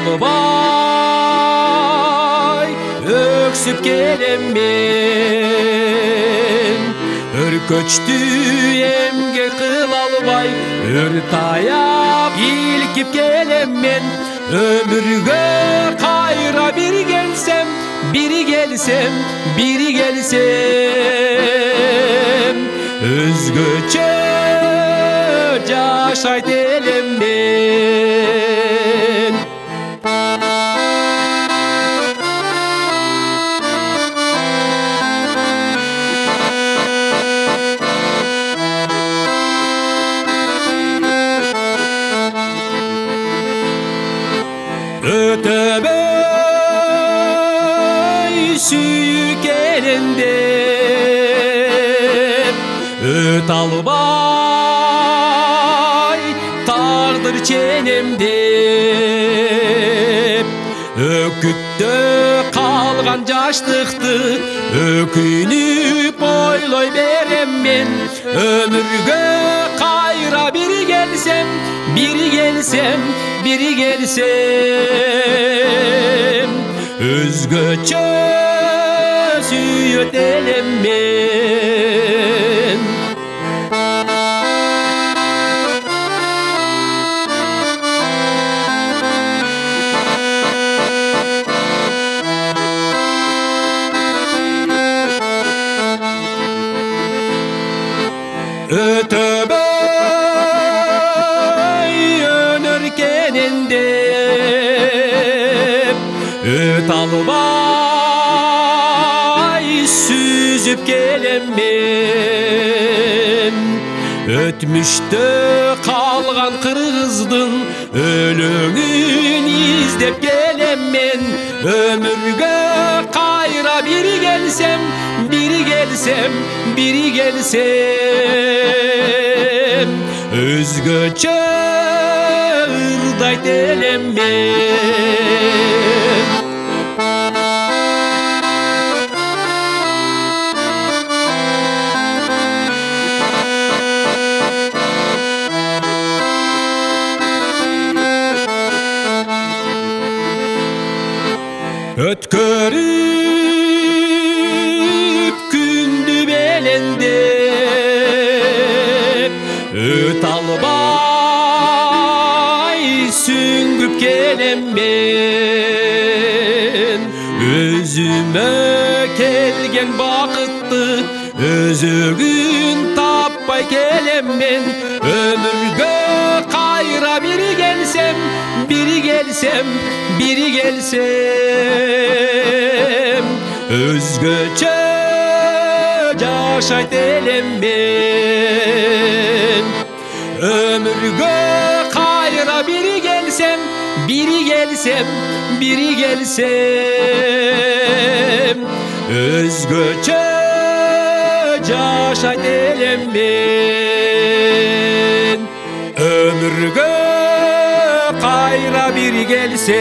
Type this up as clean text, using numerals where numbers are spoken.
alбай өксүп келем мен. Өркөчтү эмгек кыла албай өр таяп илкип келем мен. Ömürgө кайра бир келсем, өзгөчө жашайт элем мен. Ötöbөй сүйгенде öt албай тагдыр ченемде. Өкүттө калган жаштыкты өкүнүп ойлой берем мен. Өмүргө кайра бир келсем, өзгөчө сүйөт элем мен. Ötöbөй өнөркенинде öt албай сүзүп келем мен. Өтмүштө калган кыргыздын өлөңүн издеп келем мен. Өмүргө кайра бир келсем, өзгөчө ырдайт элем мен. Өткөрүп күндү белендеп öt албай сүңгүп келем мен. Өзүмө келген бакытты өзөгүн таппай келем мен. Өмүргө кайра бир келсем, өзгөчө жашайт элем мен. Өмүргө кайра бир келсем, өзгөчө жашайт элем мен. Өмүргө кайра бир келсем.